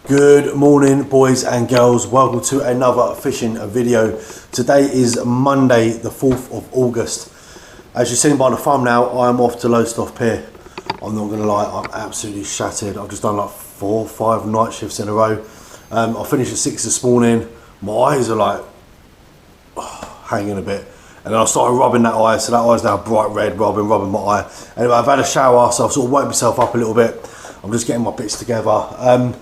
Good morning, boys and girls. Welcome to another fishing video. Today is Monday the 4th of August. As you've seen by the thumbnail, I'm off to Lowestoft Pier. I'm not going to lie, I'm absolutely shattered. I've just done like 4 or 5 night shifts in a row. I finished at 6 this morning. My eyes are like hanging a bit. And then I started rubbing that eye, so that eye's now bright red. I've been rubbing my eye. Anyway, I've had a shower, so I've sort of woke myself up a little bit. I'm just getting my bits together.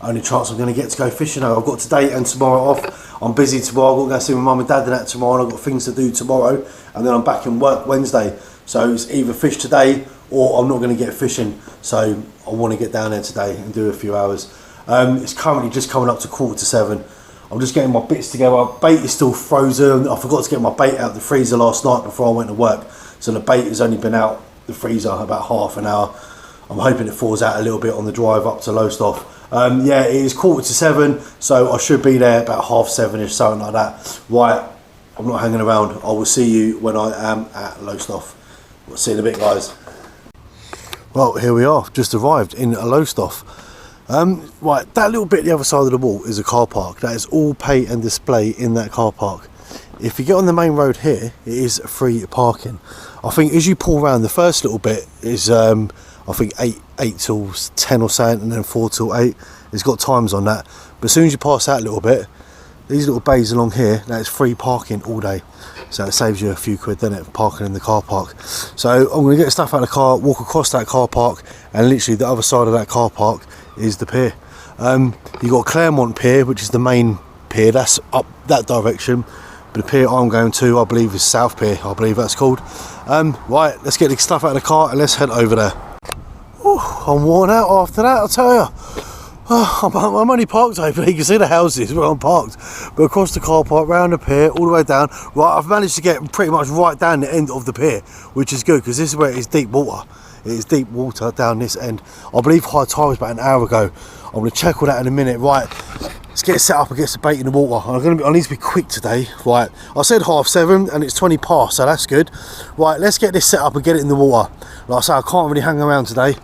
Only chance I'm going to get to go fishing. I've got today and tomorrow off. I'm busy tomorrow. I've got to go see my mum and dad and that tomorrow, and I've got things to do tomorrow, and then I'm back in work Wednesday. So it's either fish today or I'm not going to get fishing. So I want to get down there today and do a few hours. It's currently just coming up to 6:45. I'm just getting my bits together. Bait is still frozen. I forgot to get my bait out the freezer last night before I went to work, so the bait has only been out the freezer about half an hour. I'm hoping it falls out a little bit on the drive up to Lowestoft. Yeah, it is 6:45, so I should be there about 7:30ish, something like that. Right, I'm not hanging around. I will see you when I am at Lowestoft. We'll see you in a bit, guys. Well, here we are, just arrived in Lowestoft. Right, that little bit the other side of the wall is a car park. That is all pay and display in that car park. If you get on the main road here, it is free parking. I think as you pull around, the first little bit is I think 8 till 10 or something, and then 4 till 8. It's got times on that. But as soon as you pass that little bit, these little bays along here, that's free parking all day. So it saves you a few quid, doesn't it, parking in the car park. So I'm going to get stuff out of the car, walk across that car park, and literally the other side of that car park is the pier. You've got Claremont Pier, which is the main pier, that's up that direction. But the pier I'm going to, I believe, is South Pier, I believe that's called. Right, let's get the stuff out of the car and let's head over there. Ooh, I'm worn out after that, I'll tell you. I'm only parked over there. You can see the houses where I'm parked, but across the car park, round the pier, all the way down. Right, I've managed to get pretty much right down the end of the pier, which is good because this is where it is deep water. It is deep water down this end. I believe high tide was about an hour ago. I'm going to check all that in a minute. Right, let's get set up and get some bait in the water. I need to be quick today. Right, I said 7:30 and it's 20 past, so that's good. Right, let's get this set up and get it in the water. Like I say, I can't really hang around today.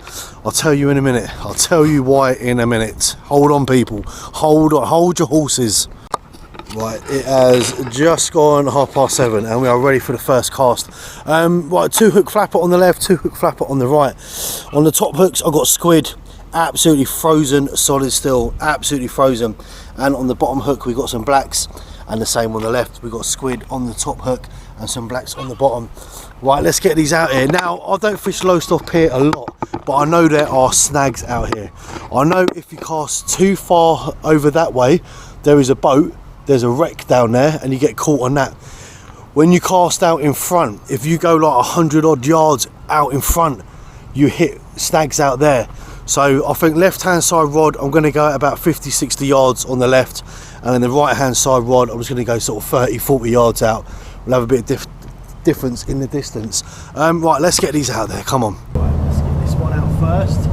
I'll tell you in a minute. I'll tell you why in a minute. Hold on, people. Hold on. Hold your horses. Right, it has just gone 7:30 and we are ready for the first cast. Right, 2 hook flapper on the left, 2 hook flapper on the right. On the top hooks, I've got squid. Absolutely frozen, solid still, absolutely frozen. And on the bottom hook, we've got some blacks. And the same on the left, we've got squid on the top hook and some blacks on the bottom. Right, let's get these out here. Now, I don't fish Lowestoft Pier a lot, but I know there are snags out here. I know if you cast too far over that way, there is a boat, there's a wreck down there, and you get caught on that. When you cast out in front, if you go like 100 odd yards out in front, you hit snags out there. So I think left hand side rod, I'm going to go at about 50-60 yards on the left, and then the right hand side rod, I'm just going to go sort of 30-40 yards out. We'll have a bit of difference in the distance. Right, let's get these out there, come on. Right, let's get this one out first.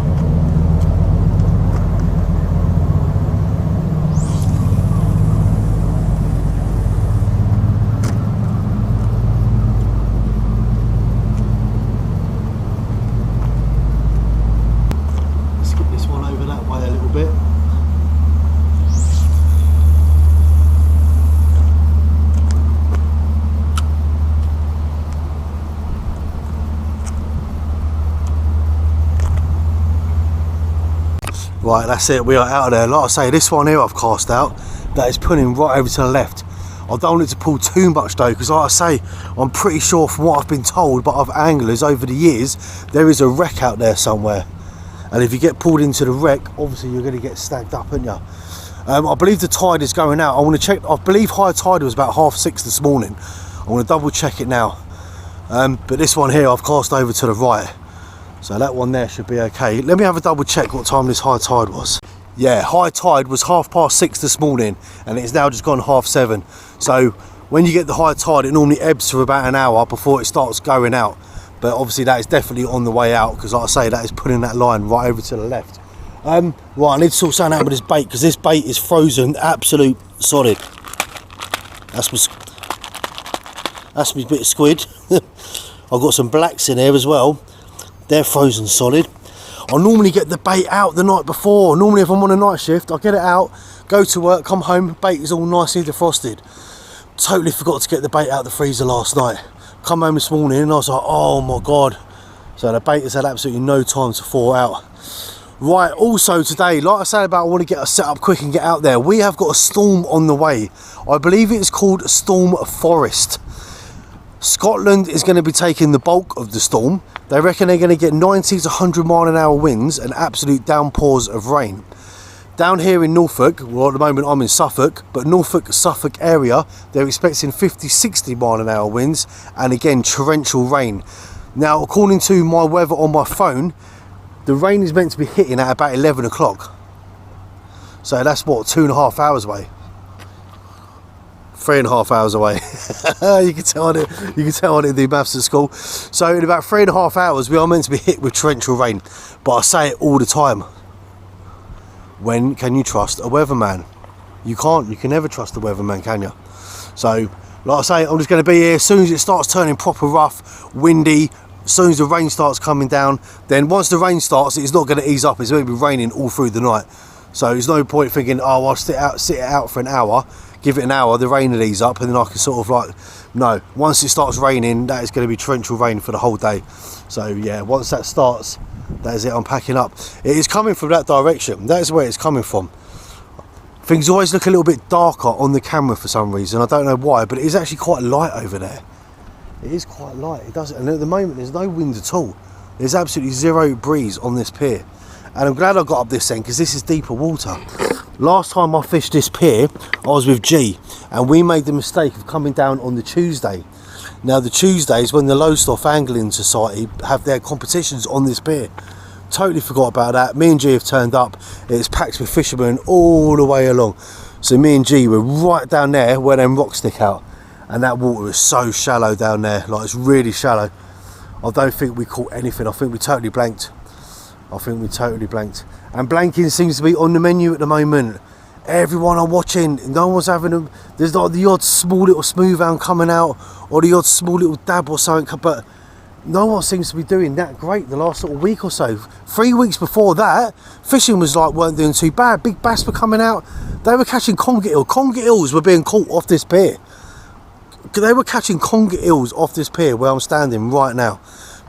Right, that's it, we are out of there. Like I say, this one here I've cast out, that is pulling right over to the left. I don't want it to pull too much though, because like I say, I'm pretty sure from what I've been told by other anglers over the years, there is a wreck out there somewhere. And if you get pulled into the wreck, obviously you're going to get snagged up, aren't you? I believe the tide is going out. I want to check, I believe high tide was about 6:30 this morning. I want to double check it now. But this one here I've cast over to the right. So that one there should be okay. Let me have a double check what time this high tide was. Yeah, high tide was 6:30 this morning, and it's now just gone 7:30. So when you get the high tide, it normally ebbs for about an hour before it starts going out. But obviously that is definitely on the way out, because like I say, that is putting that line right over to the left. Right, I need to sort something out with this bait, because this bait is frozen, absolute solid. That's my bit of squid. I've got some blacks in here as well. They're frozen solid. I normally get the bait out the night before. Normally if I'm on a night shift, I get it out, go to work, come home, bait is all nicely defrosted. Totally forgot to get the bait out the freezer last night. Come home this morning and I was like, oh my God. So the bait has had absolutely no time to thaw out. Right, also today, like I said about I want to get us set up quick and get out there, we have got a storm on the way. I believe it's called Storm Forest. Scotland is going to be taking the bulk of the storm. They reckon they're going to get 90 to 100 mile an hour winds and absolute downpours of rain. Down here in Norfolk, well at the moment I'm in Suffolk, but Suffolk area, they're expecting 50-60 mile an hour winds and again torrential rain. Now according to my weather on my phone, the rain is meant to be hitting at about 11 o'clock. So that's what, 2.5 hours away. 3.5 hours away. you can tell I didn't do maths at school. So in about 3.5 hours we are meant to be hit with torrential rain. But I say it all the time. When can you trust a weatherman? You can't. You can never trust a weatherman, can you? So like I say, I'm just going to be here as soon as it starts turning proper rough, windy. As soon as the rain starts coming down, then once the rain starts, it's not going to ease up. It's going to be raining all through the night. So there's no point thinking, oh, I'll sit it out for an hour, give it an hour, the rain will ease up, and then I can sort of like, no. Once it starts raining, that is going to be torrential rain for the whole day. So yeah, once that starts, that is it. I'm packing up. It is coming from that direction. That is where it's coming from. Things always look a little bit darker on the camera for some reason. I don't know why, but it is actually quite light over there. It is quite light, it does, and at the moment there's no wind at all. There's absolutely zero breeze on this pier. And I'm glad I got up this end because this is deeper water. Last time I fished this pier, I was with G, and we made the mistake of coming down on the Tuesday. Now the Tuesday is when the Lowestoft Angling Society have their competitions on this pier. Totally forgot about that. Me and G have turned up. It's packed with fishermen all the way along. So me and G were right down there where them rocks stick out. And that water is so shallow down there, like it's really shallow. I don't think we caught anything. I think we totally blanked. And blanking seems to be on the menu at the moment. Everyone are watching, no one's having them. There's not the odd small little smooth hound coming out, or the odd small little dab or something, but no one seems to be doing that great the last sort of week or so. 3 weeks before that, fishing was like, weren't doing too bad. Big bass were coming out. They were catching conger eel. Conger eels were being caught off this pier. They were catching conger eels off this pier where I'm standing right now.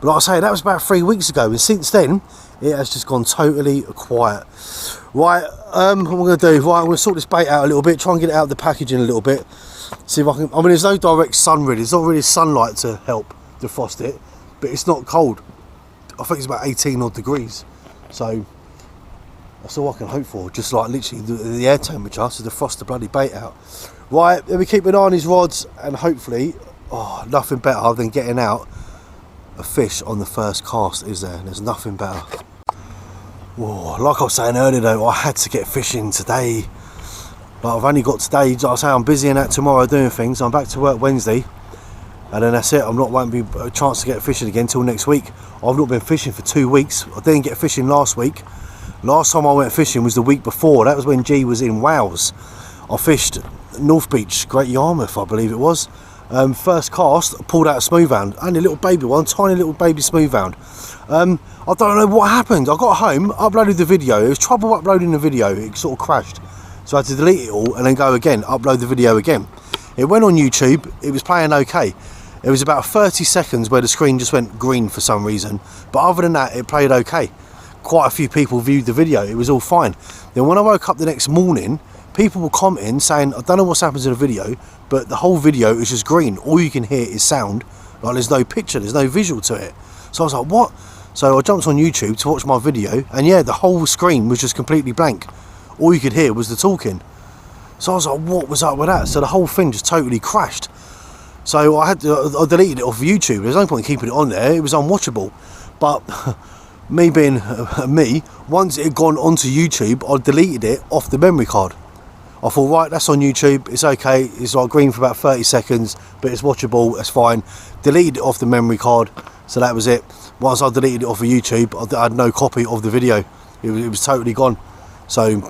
But like I say, that was about 3 weeks ago, and since then it has just gone totally quiet. Right, what I'm going to do, right, I'm going to sort this bait out a little bit, try and get it out of the packaging a little bit, see if I can. I mean, there's no direct sun really, there's not really sunlight to help defrost it, but it's not cold. I think it's about 18 odd degrees, so that's all I can hope for, just like literally the air temperature to defrost the bloody bait out. Right, let me keep an eye on his rods, and hopefully, nothing better than getting out a fish on the first cast, is there? There's nothing better. Whoa, like I was saying earlier though, I had to get fishing today. Like I've only got today, like I say, I'm busy and that tomorrow doing things. I'm back to work Wednesday, and then that's it. Won't be a chance to get fishing again until next week. I've not been fishing for 2 weeks. I didn't get fishing last week. Last time I went fishing was the week before. That was when G was in Wales. I fished North Beach, Great Yarmouth, I believe it was. First cast, pulled out a smooth hound, only a little baby one, tiny little baby smooth hound. I don't know what happened. I got home, uploaded the video. It was trouble uploading the video. It sort of crashed, so I had to delete it all and then go again, upload the video again. It went on YouTube. It was playing okay. It was about 30 seconds where the screen just went green for some reason, but other than that, it played okay. Quite a few people viewed the video. It was all fine. Then when I woke up the next morning, people were commenting saying, I don't know what's happened to the video, but the whole video is just green. All you can hear is sound. Like there's no picture, there's no visual to it. So I was like, what? So I jumped on YouTube to watch my video, and yeah, the whole screen was just completely blank. All you could hear was the talking. So I was like, what was up with that? So the whole thing just totally crashed. So I deleted it off of YouTube. There's no point in keeping it on there. It was unwatchable. But me being me, once it had gone onto YouTube, I deleted it off the memory card. I thought, right, that's on YouTube, it's okay, it's like green for about 30 seconds, but it's watchable, that's fine. Deleted it off the memory card, so that was it. Once I deleted it off of YouTube, I had no copy of the video. It was totally gone. So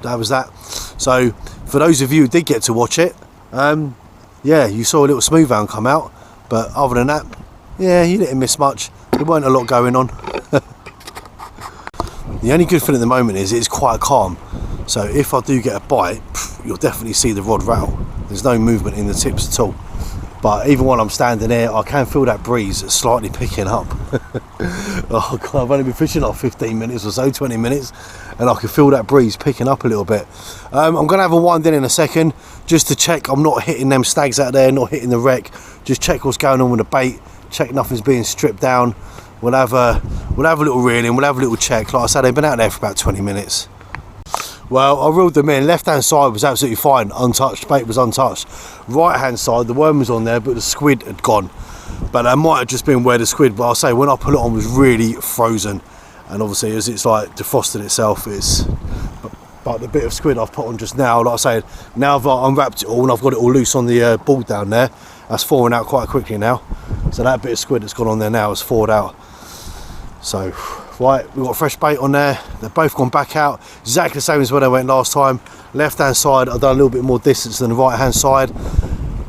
that was that. So for those of you who did get to watch it, yeah, you saw a little smooth hound come out, but other than that, yeah, you didn't miss much. There weren't a lot going on. The only good thing at the moment is it's quite calm. So if I do get a bite, you'll definitely see the rod rattle. There's no movement in the tips at all. But even while I'm standing there, I can feel that breeze slightly picking up. Oh God, I've only been fishing like 15 minutes or so, 20 minutes, and I can feel that breeze picking up a little bit. I'm going to have a wind in a second, just to check I'm not hitting them stags out there, not hitting the wreck. Just check what's going on with the bait, check nothing's being stripped down. We'll have a little reeling, we'll have a little check. Like I said, they've been out there for about 20 minutes. Well, I reeled them in. Left hand side was absolutely fine, untouched, bait was untouched. Right hand side, the worm was on there, but the squid had gone. But that might have just been where the squid, but I'll say when I put it on, was really frozen. And obviously as it's like defrosted itself, but the bit of squid I've put on just now, like I said, now I've unwrapped it all and I've got it all loose on the board down there. That's thawing out quite quickly now. So that bit of squid that's gone on there now has thawed out. So, right, we've got fresh bait on there. They've both gone back out, exactly the same as when I went last time. Left hand side, I've done a little bit more distance than the right hand side.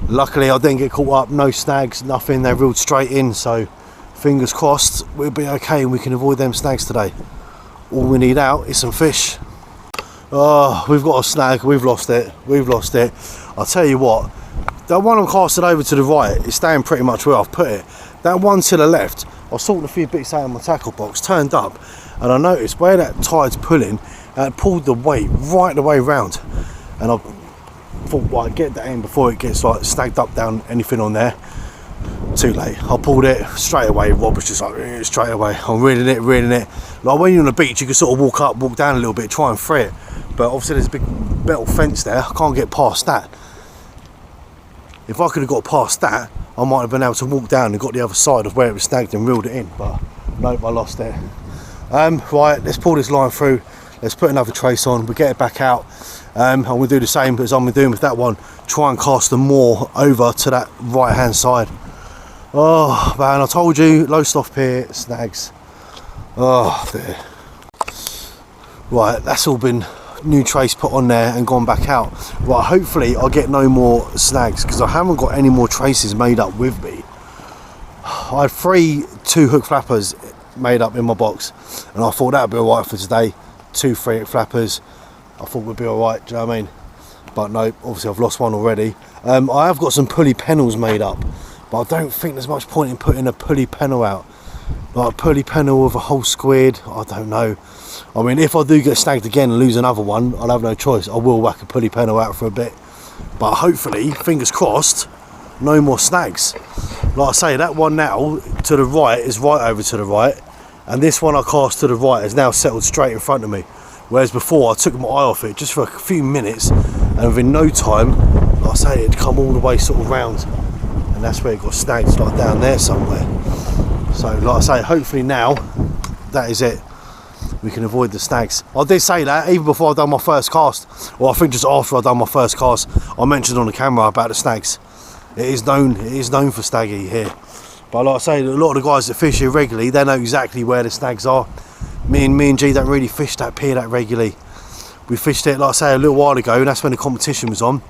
Luckily I didn't get caught up, no snags, nothing, they reeled straight in, so fingers crossed we'll be okay and we can avoid them snags today. All we need out is some fish. Oh, we've got a snag, we've lost it. I'll tell you what, that one I'm casting over to the right is staying pretty much where I've put it. That one to the left, I was sorting a few bits out of my tackle box, turned up, and I noticed where that tide's pulling, it pulled the weight right the way round. And I thought, well, I'd get that in before it gets like snagged up down anything on there. Too late. I pulled it straight away. Rob was just like, straight away. I'm reeling it. Like when you're on the beach, you can sort of walk up, walk down a little bit, try and free it. But obviously there's a big metal fence there. I can't get past that. If I could have got past that, I might have been able to walk down and got the other side of where it was snagged and reeled it in. But nope, I lost it. Right, let's pull this line through. Let's put another trace on. We'll get it back out. And we'll do the same as I'm doing with that one. Try and cast them more over to that right hand side. Oh man, I told you, Lowestoft Pier, snags. Oh dear. Right, that's all been new trace put on there and gone back out. Right, hopefully I'll get no more snags because I haven't got any more traces made up with me. I had 3 2-hook flappers made up in my box and I thought that would be alright for today. 2 3-hook flappers, I thought would be alright, do you know what I mean? But no, obviously I've lost one already. I have got some pulley pennels made up, but I don't think there's much point in putting a pulley pennel out. Like a pulley pennel with a whole squid, I don't know. I mean, if I do get snagged again and lose another one, I'll have no choice. I will whack a pulley pennel out for a bit. But hopefully, fingers crossed, no more snags. Like I say, that one now to the right is right over to the right. And this one I cast to the right is now settled straight in front of me. Whereas before, I took my eye off it just for a few minutes. And within no time, like I say, it'd come all the way sort of round. And that's where it got snagged, like down there somewhere. So, like I say, hopefully now, that is it. We can avoid the snags. I did say that even before I'd done my first cast, or I think just after I'd done my first cast, I mentioned on the camera about the snags. It is known for staggy here. But like I say, a lot of the guys that fish here regularly, they know exactly where the snags are. Me and G don't really fish that pier that regularly. We fished it, like I say, a little while ago, and that's when the competition was on.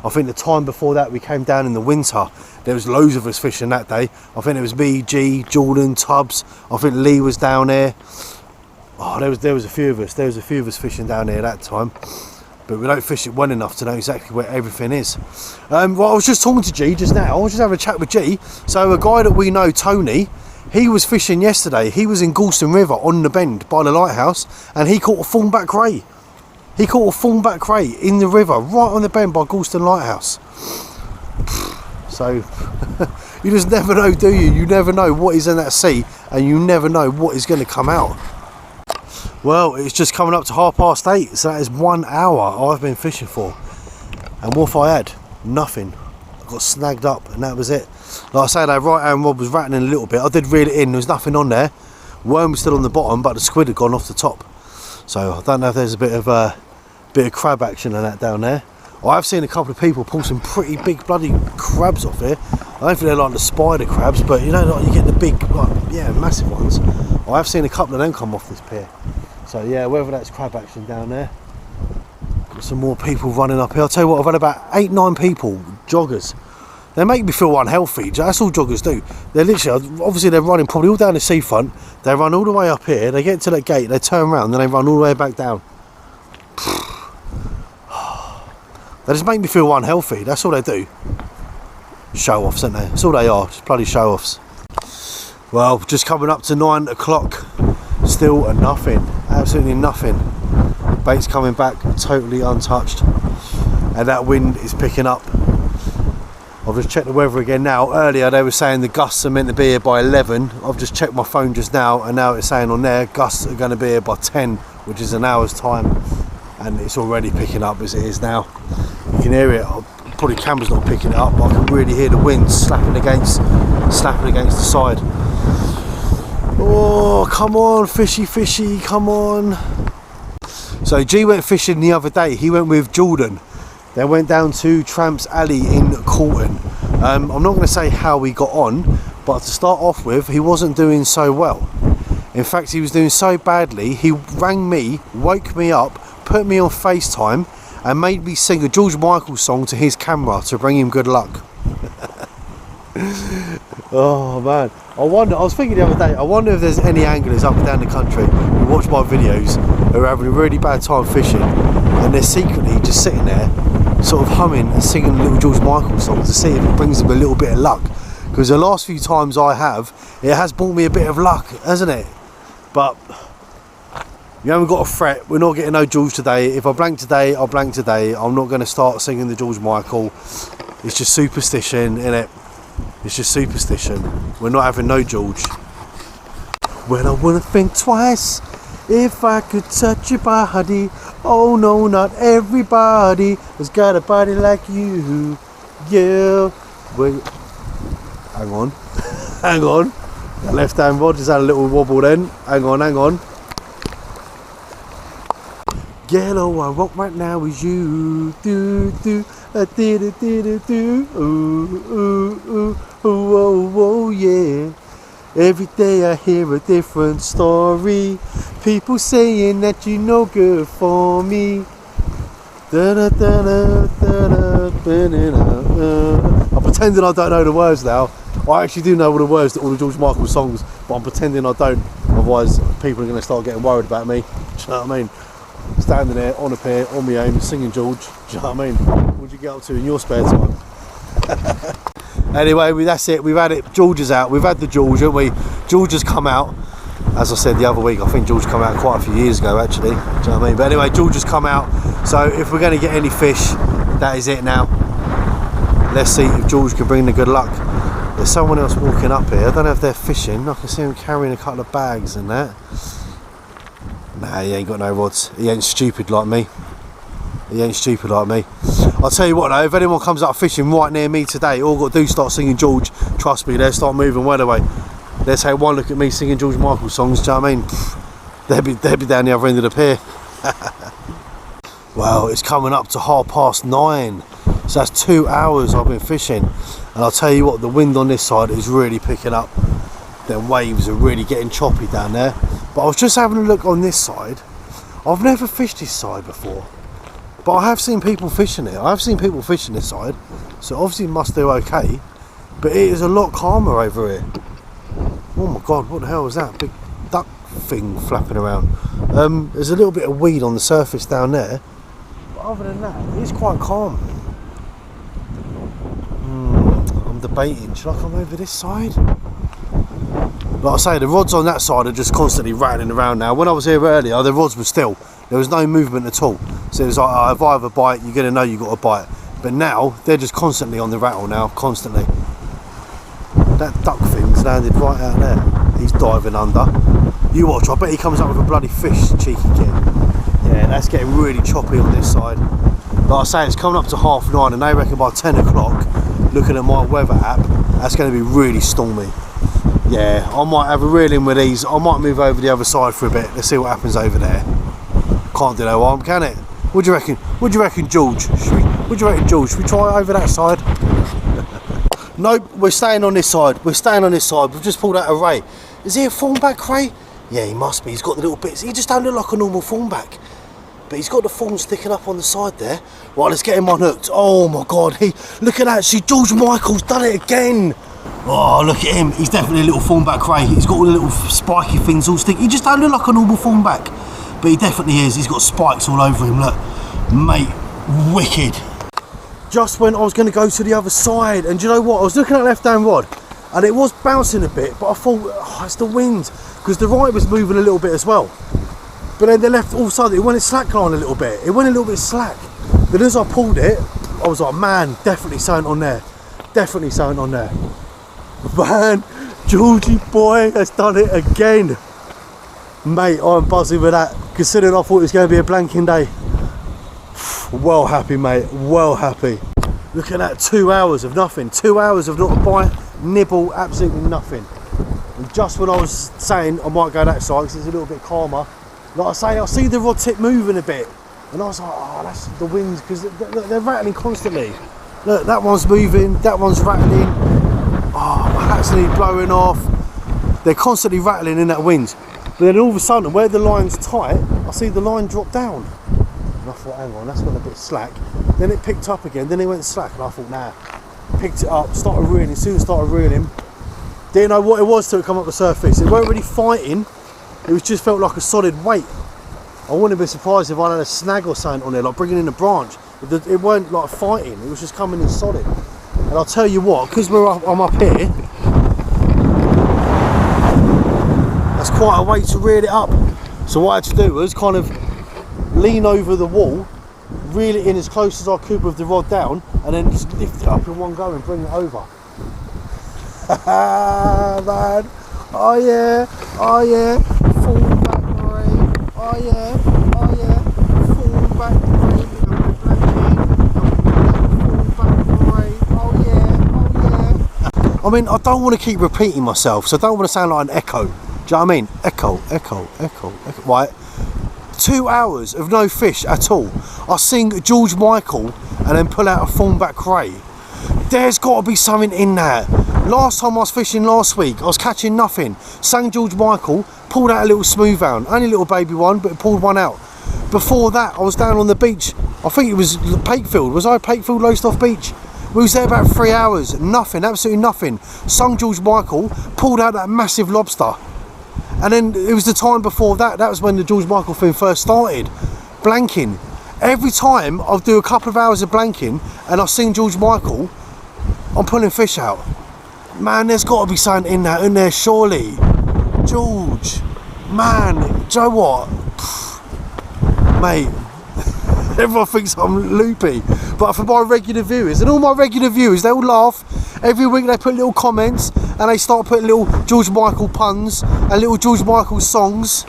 I think the time before that we came down in the winter. There was loads of us fishing that day. I think it was me, G, Jordan, Tubbs. I think Lee was down there. Oh, there was a few of us. There was a few of us fishing down here that time. But we don't fish it well enough to know exactly where everything is. Well, I was just talking to G just now. I was just having a chat with G. So a guy that we know, Tony, he was fishing yesterday. He was in Galston River on the bend by the lighthouse, and he caught a thornback ray. He caught a thornback ray in the river, right on the bend by Galston Lighthouse. So, you just never know, do you? You never know what is in that sea, and you never know what is going to come out. Well, it's just coming up to 8:30, so that is 1 hour I've been fishing for. And what if I had? Nothing. I got snagged up, and that was it. Like I say, that right hand rod was rattling a little bit. I did reel it in, there was nothing on there. Worm was still on the bottom, but the squid had gone off the top. So I don't know if there's a bit of crab action in that down there. I have seen a couple of people pull some pretty big bloody crabs off here. I don't think they're like the spider crabs, but you know, like you get the big, like, yeah, massive ones. I have seen a couple of them come off this pier. So yeah, whether that's crab action down there. Got some more people running up here. I'll tell you what, I've had about 8-9 people, joggers, They make me feel unhealthy. That's all joggers do. They're literally, obviously they're running probably all down the seafront. They run all the way up here. They get to that gate. They turn around. Then they run all the way back down. They just make me feel unhealthy. That's all they do. Show-offs, aren't they? That's all they are. Just bloody show-offs. Well, just coming up to 9 o'clock. Still nothing. Absolutely nothing. Bait's coming back totally untouched. And that wind is picking up. I've just checked the weather again now. Earlier they were saying the gusts are meant to be here by 11. I've just checked my phone just now, and now it's saying on there gusts are going to be here by 10, which is an hour's time. And it's already picking up as it is now. You can hear it. Probably the camera's not picking it up, but I can really hear the wind slapping against the side. Oh, come on, fishy, come on. So G went fishing the other day. He went with Jordan. They went down to Tramps Alley in Corton. I'm not going to say how he got on, but to start off with, he wasn't doing so well. In fact, he was doing so badly, he rang me, woke me up, put me on FaceTime, and made me sing a George Michael song to his camera to bring him good luck. Oh man, I was thinking the other day, I wonder if there's any anglers up and down the country who watch my videos who are having a really bad time fishing, and they're secretly just sitting there sort of humming and singing a little George Michael song to see if it brings them a little bit of luck. Because the last few times I have, it has brought me a bit of luck, hasn't it? But you haven't got to fret. We're not getting no George today. If I blank today, I'll blank today. I'm not going to start singing the George Michael. It's just superstition, innit? It's just superstition. We're not having no George. Well, I wouldn't think twice if I could touch your body. Oh no, not everybody has got a body like you. Yeah. Well, hang on. Hang on. That left hand rod just had a little wobble then. Hang on. Yellow, I rock right now is you. Do do a did a do. Ooh, oh yeah. Every day I hear a different story. People saying that you're no good for me. I'm pretending I don't know the words now. I actually do know all the words to all the George Michael songs, but I'm pretending I don't. Otherwise, people are going to start getting worried about me. Do you know what I mean? Standing there on a pier, on my own, singing George. Do you know what I mean? What do you get up to in your spare time? Anyway, that's it. We've had it. George is out. We've had the George, haven't we? George has come out. As I said the other week, I think George come out quite a few years ago, actually. Do you know what I mean? But anyway, George has come out. So if we're going to get any fish, that is it now. Let's see if George can bring the good luck. There's someone else walking up here. I don't know if they're fishing. I can see him carrying a couple of bags and that. Nah, he ain't got no rods. He ain't stupid like me. I'll tell you what though, if anyone comes up fishing right near me today, all got to do is start singing George, trust me, they'll start moving well away. They'll take one look at me singing George Michael songs, do you know what I mean? They'll be down the other end of the pier. Well, it's coming up to 9:30, so that's 2 hours I've been fishing. And I'll tell you what, the wind on this side is really picking up. Them waves are really getting choppy down there. But I was just having a look on this side. I've never fished this side before, but I have seen people fishing it. I have seen people fishing this side, so obviously it must do okay. But it is a lot calmer over here. Oh my god, what the hell was that? Big duck thing flapping around. There's a little bit of weed on the surface down there, but other than that, it's quite calm. I'm debating, should I come over this side? Like I say, the rods on that side are just constantly rattling around now. When I was here earlier, the rods were still. There was no movement at all. So it was like, oh, if I have a bite, you're going to know you've got a bite. But now, they're just constantly on the rattle now, constantly. That duck thing's landed right out there. He's diving under. You watch, I bet he comes up with a bloody fish, cheeky kid. Yeah, that's getting really choppy on this side. Like I say, it's coming up to 9:30, and they reckon by 10 o'clock, looking at my weather app, that's going to be really stormy. Yeah, I might have a reel in with these. I might move over the other side for a bit. Let's see what happens over there. Can't do no harm, can it? What do you reckon? What do you reckon, George? What do you reckon, George? Should we try it over that side? Nope, we're staying on this side. We've just pulled out a ray. Is he a thornback ray? Yeah, he must be. He's got the little bits. He just don't look like a normal thornback. but he's got the thorn sticking up on the side there. Right, let's get him unhooked. Oh my God, look at that, see, George Michael's done it again. Oh, look at him, he's definitely a little thornback ray. He's got all the little spiky things all sticky. He just don't look like a normal thornback, but he definitely is. He's got spikes all over him, look. Mate, wicked. Just when I was going to go to the other side, and do you know what, I was looking at left hand rod, and it was bouncing a bit, but I thought, oh, it's the wind, because the right was moving a little bit as well. But then the left, all of a sudden, it went slackline a little bit. It went a little bit slack. But as I pulled it, I was like, man, definitely something on there. Definitely something on there. Man, Georgie boy has done it again. Mate, I'm buzzing with that, considering I thought it was going to be a blanking day. Well happy, mate, well happy. Look at that, 2 hours of nothing. 2 hours of not a bite, nibble, absolutely nothing. And just when I was saying I might go that side because it's a little bit calmer, like I say, I see the rod tip moving a bit. And I was like, oh, that's the winds, because they're rattling constantly. Look, that one's moving, that one's rattling. Oh, my hat's nearly blowing off. They're constantly rattling in that wind. But then all of a sudden, where the line's tight, I see the line drop down. And I thought, hang on, that's got a bit slack. Then it picked up again, then it went slack, and I thought, nah. Picked it up, started reeling, as soon as I started reeling, didn't know what it was till it come up the surface. It weren't really fighting, it was just felt like a solid weight. I wouldn't be surprised if I had a snag or something on there, like bringing in a branch. It weren't like fighting, it was just coming in solid. And I'll tell you what, because I'm up here, that's quite a way to reel it up. So what I had to do was kind of lean over the wall, reel it in as close as I could with the rod down, and then just lift it up in one go and bring it over. Man, oh yeah, oh yeah, fall back ray, oh yeah, fall back ray, oh yeah. I mean, I don't want to keep repeating myself, so I don't want to sound like an echo. Do you know what I mean? Echo, echo, echo, echo. Right. 2 hours of no fish at all. I sing George Michael and then pull out a thornback ray. There's got to be something in there. Last time I was fishing last week, I was catching nothing. Sang George Michael, pulled out a little smooth hound. Only a little baby one, but pulled one out. Before that, I was down on the beach. I think it was Pakefield. Was I Pakefield, Lowestoft Beach? We was there about 3 hours. Nothing, absolutely nothing. Sung George Michael, pulled out that massive lobster. And then it was the time before that, that was when the George Michael thing first started. Blanking. Every time I'll do a couple of hours of blanking and I sing George Michael, I'm pulling fish out. Man, there's got to be something in there surely. George, man, do you know what? Mate, everyone thinks I'm loopy. But for my regular viewers, and all my regular viewers, they all laugh. Every week they put little comments and they start putting little George Michael puns and little George Michael songs.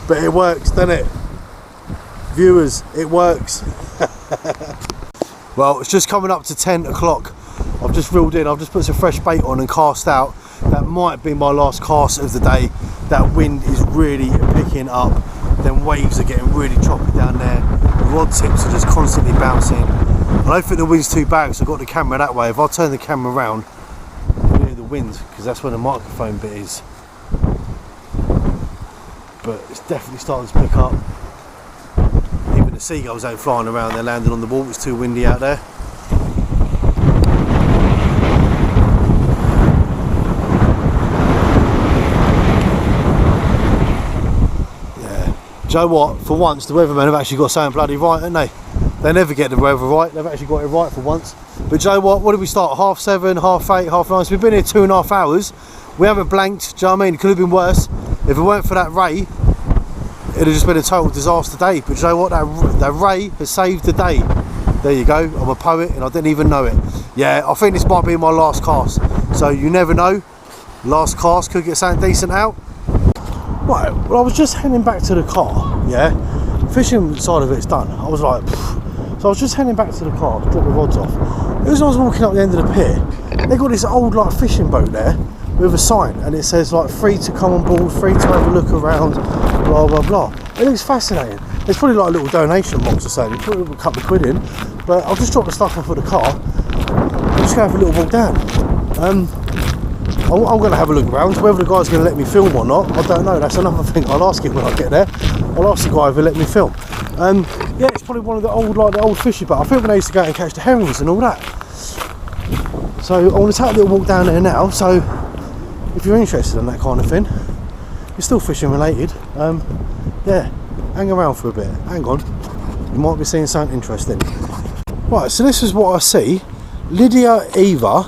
But it works, doesn't it? Viewers, it works. Well, it's just coming up to 10 o'clock. I've just reeled in, I've just put some fresh bait on and cast out. That might be my last cast of the day. That wind is really picking up. Then waves are getting really choppy down there. The rod tips are just constantly bouncing. I don't think the wind's too bad, so I've got the camera that way. If I turn the camera around, you'll hear the wind, because that's where the microphone bit is. But it's definitely starting to pick up. Even the seagulls ain't flying around, they're landing on the wall. It's too windy out there. Do you know what? For once, the weathermen have actually got something bloody right, haven't they? They never get the weather right. They've actually got it right for once. But do you know what? What did we start? 7:30, 8:30, 9:30. So we've been here 2.5 hours. We haven't blanked. Do you know what I mean? It could have been worse. If it weren't for that ray, it'd have just been a total disaster day. But do you know what? That ray has saved the day. There you go. I'm a poet and I didn't even know it. Yeah, I think this might be my last cast. So you never know. Last cast, could get something decent out. Right, well I was just heading back to the car, yeah, fishing side of it's done. I was like, pfft. So I was just heading back to the car to drop the rods off. As I was walking up the end of the pier, they got this old like fishing boat there with a sign, and it says like free to come on board, free to have a look around, blah blah blah. It looks fascinating. There's probably like a little donation box or something. Put a couple of quid in, but I'll just drop the stuff off at the car. I'm just going to have a little walk down. I'm going to have a look around. Whether the guy's going to let me film or not, I don't know. That's another thing. I'll ask him when I get there. I'll ask the guy if he'll let me film. Yeah, it's probably one of the old fishing boats. I think when I used to go out and catch the herrings and all that. So I want to take a little walk down there now. So if you're interested in that kind of thing, it's still fishing related. Yeah, hang around for a bit. Hang on, you might be seeing something interesting. Right, so this is what I see. Lydia Eva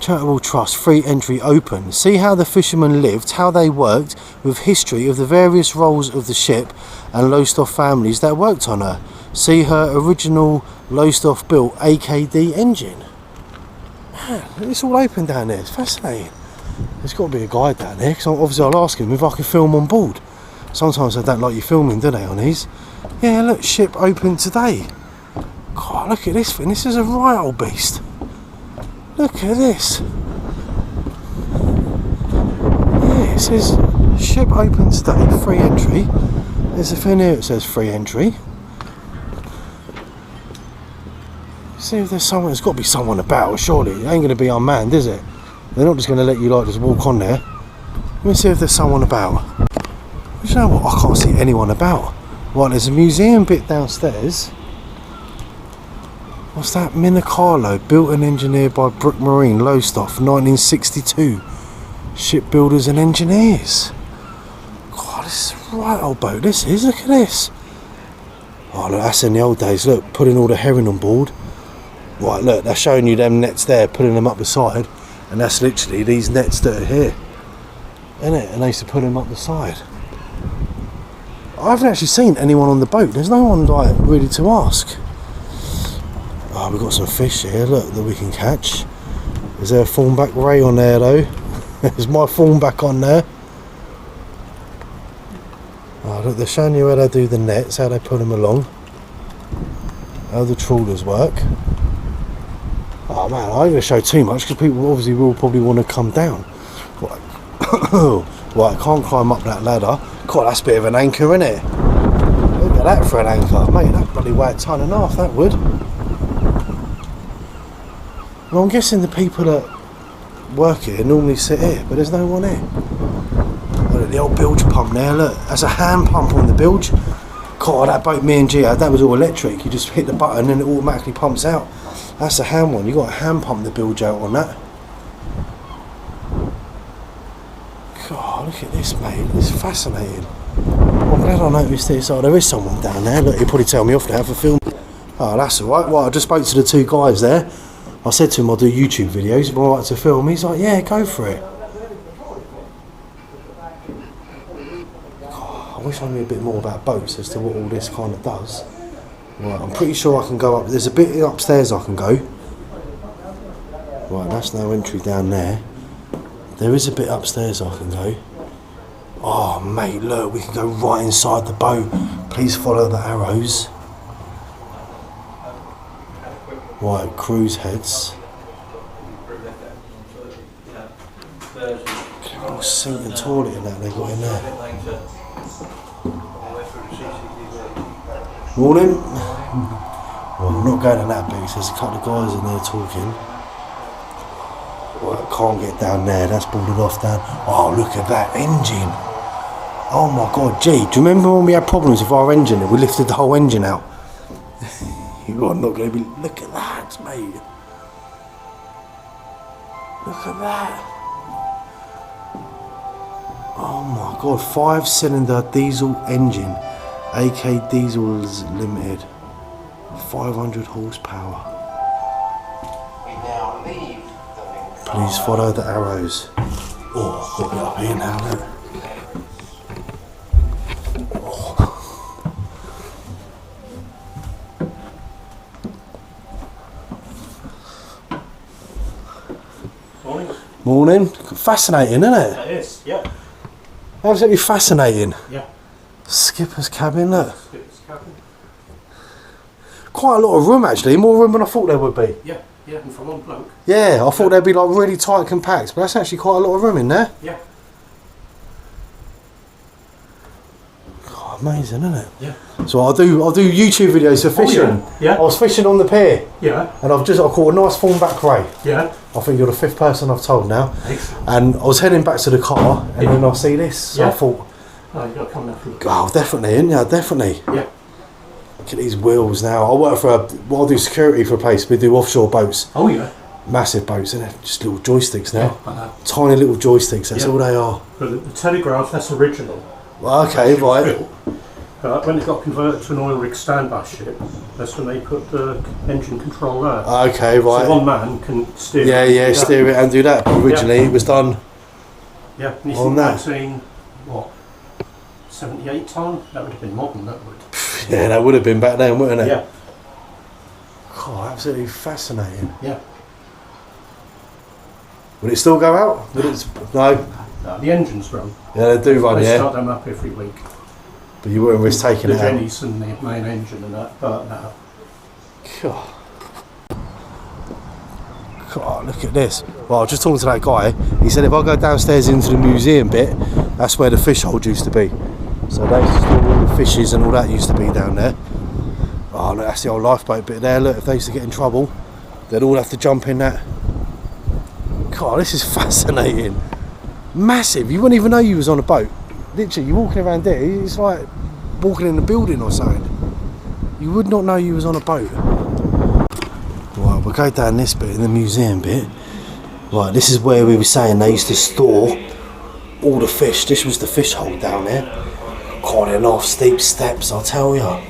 Charitable Trust, free entry open. See how the fishermen lived, how they worked, with history of the various roles of the ship and Lowestoft families that worked on her. See her original Lowestoft built AKD engine. Man, it's all open down there. It's fascinating. There's got to be a guide down there, because obviously I'll ask him if I can film on board. Sometimes they don't like you filming, do they, on these? Yeah, look, ship open today. God, look at this thing. This is a right old beast. Look at this. Yeah, it says ship open today, free entry. There's a thing here that says free entry. See if there's someone. There's got to be someone about, surely. It ain't going to be unmanned, is it? They're not just going to let you like just walk on there. Let me see if there's someone about. But you know what? I can't see anyone about. Right, there's a museum bit downstairs. What's that? Minacalo, built and engineered by Brook Marine, Lowestoft, 1962. Shipbuilders and engineers. God, this is a right old boat, this is. Look at this. Oh, look, that's in the old days. Look, putting all the herring on board. Right, look, they're showing you them nets there, putting them up the side. And that's literally these nets that are here. Isn't it? And they used to put them up the side. I haven't actually seen anyone on the boat. There's no one, like, really to ask. Oh, we've got some fish here, look, that we can catch. Is there a thornback ray on there, though? There's my thornback on there. Oh, look, they're showing you how they do the nets, how they put them along. How the trawlers work. Oh, man, I ain't going to show too much, because people obviously will probably want to come down. Right. Right, I can't climb up that ladder. God, that's a bit of an anchor, isn't it? Look at that for an anchor. Mate, that bloody weigh a ton and a half, that would. Well, I'm guessing the people that work here normally sit here, but there's no one here. Look at the old bilge pump there, look. That's a hand pump on the bilge. God, that boat me and G had, that was all electric. You just hit the button and it automatically pumps out. That's a hand one. You got to hand pump the bilge out on that. God, look at this, mate. It's fascinating. I'm glad I noticed this. Oh, there is someone down there. Look, he'll probably tell me off now for film. Oh, that's alright. Well, I just spoke to the two guys there. I said to him I'll do YouTube videos, but I like to film. He's like, yeah, go for it. God, I wish I knew a bit more about boats as to what all this kind of does. Right, I'm pretty sure I can go up. There's a bit upstairs I can go. Right, that's no entry down there. There is a bit upstairs I can go. Oh, mate, look, we can go right inside the boat. Please follow the arrows. Right, cruise heads. Oh, sink and toilet in that they got in there. Morning. Well, I'm not going to that bit, there's a couple of guys in there talking. Well, I can't get down there, that's boarded off down. Oh, look at that engine. Oh my God, gee, do you remember when we had problems with our engine and we lifted the whole engine out? You're not going to be. Look at that, mate. Look at that. Oh my God, 5-cylinder diesel engine. AK Diesels Limited. 500 horsepower. Please follow the arrows. Oh, got it up here now, look. Morning. Fascinating, isn't it? It is, yeah. Absolutely fascinating. Yeah. Skipper's cabin, look. Skipper's cabin. Quite a lot of room actually, more room than I thought there would be. Yeah, yeah, and for one bloke. Yeah, I thought they'd be like really tight and compact, but that's actually quite a lot of room in there. Yeah. God, amazing, isn't it? Yeah. So I'll do YouTube videos for fishing. Oh, yeah. I was fishing on the pier. Yeah. And I caught a nice thornback ray. Yeah. I think you're the 5th person I've told now. Excellent. And I was heading back to the car, and then I see this. So yeah. I thought, Oh, you've got to come there for Oh, definitely, isn't you? Definitely. Yeah. Look at these wheels now. I work for I do security for a place. We do offshore boats. Oh, yeah. Massive boats, and they're just little joysticks now. Yeah, Tiny little joysticks, that's Yeah. all they are. But the Telegraph, that's original. Well, okay, That's right. built. When it got converted to an oil rig standby ship, that's when they put the engine control there. Okay, right. So one man can steer Yeah, it. yeah, steer it and do that. But originally it was done. Yeah, and you on think that. 78 ton? That would have been modern, that would. Yeah, that would have been back then, wouldn't it? Yeah, God, absolutely fascinating. yeah. Would it still go out? Would it? No. The engines run. Yeah, they do run, They yeah. start them up every week. But you wouldn't risk taking The it out. Jennies and the main engine and that, but no. God. God, look at this. Well, I was just talking to that guy. He said if I go downstairs into the museum bit, that's where the fish hold used to be. So they used to store all the fishes and all that used to be down there. Oh, look, that's the old lifeboat bit there. Look, if they used to get in trouble, they'd all have to jump in that. God, this is fascinating. Massive. You wouldn't even know you was on a boat. Literally, you're walking around there, it's like walking in a building or something. You would not know you was on a boat. Right, we'll go down this bit, in the museum bit. Right, this is where we were saying they used to store all the fish. This was the fish hold down there. Quite enough steep steps, I'll tell ya.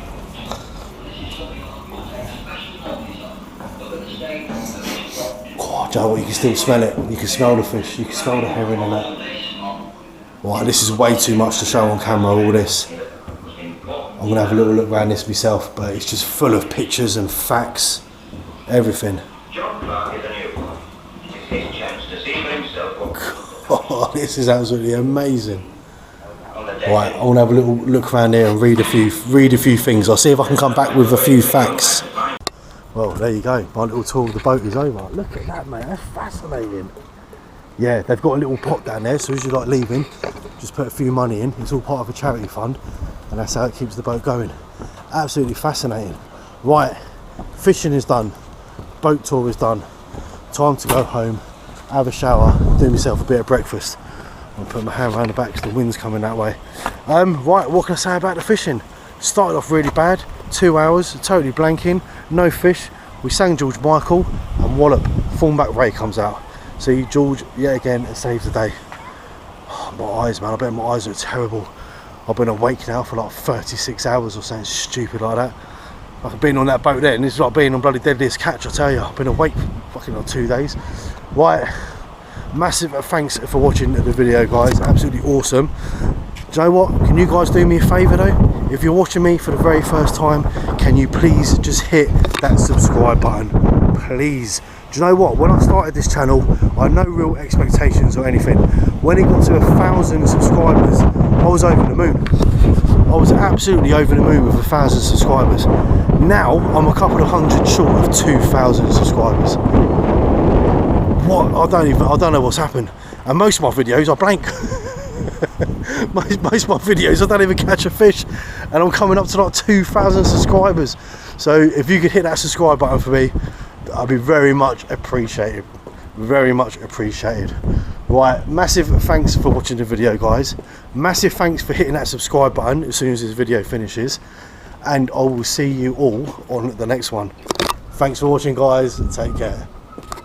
God, Joe, what, you can still smell it. You can smell the fish, you can smell the herring and that. Right, this is way too much to show on camera, all this. I'm going to have a little look around this myself, but it's just full of pictures and facts, everything. God, this is absolutely amazing. Right, I want to have a little look around here and read a few things. I'll see if I can come back with a few facts. Well, there you go. My little tour of the boat is over. Look at that, mate. That's fascinating. Yeah, they've got a little pot down there, so as you're like leaving, just put a few money in. It's all part of a charity fund, and that's how it keeps the boat going. Absolutely fascinating. Right, fishing is done, boat tour is done. Time to go home, have a shower, do myself a bit of breakfast. I'll put my hand around the back because the wind's coming that way. Right, what can I say about the fishing? Started off really bad, 2 hours, totally blanking, no fish. We sang George Michael, and wallop, thornback ray comes out. See, George, yet again, it saves the day. Oh, my eyes, man, I bet my eyes are terrible. I've been awake now for like 36 hours or something stupid like that. Like being on that boat then, it's like being on bloody Deadliest Catch, I tell you. I've been awake for fucking like 2 days. Right, massive thanks for watching the video, guys, absolutely awesome. Do you know what, can you guys do me a favour though? If you're watching me for the very first time, can you please just hit that subscribe button, please? Do you know what, when I started this channel, I had no real expectations or anything. When it got to 1,000 subscribers, I was over the moon. I was absolutely over the moon with 1,000 subscribers. Now, I'm a couple of hundred short of 2,000 subscribers. What, I don't know what's happened. And most of my videos are blank. most of my videos, I don't even catch a fish. And I'm coming up to like 2,000 subscribers. So if you could hit that subscribe button for me, I'd be very much appreciated. Very much appreciated. Right, massive thanks for watching the video, guys. Massive thanks for hitting that subscribe button as soon as this video finishes. And I will see you all on the next one. Thanks for watching, guys. Take care.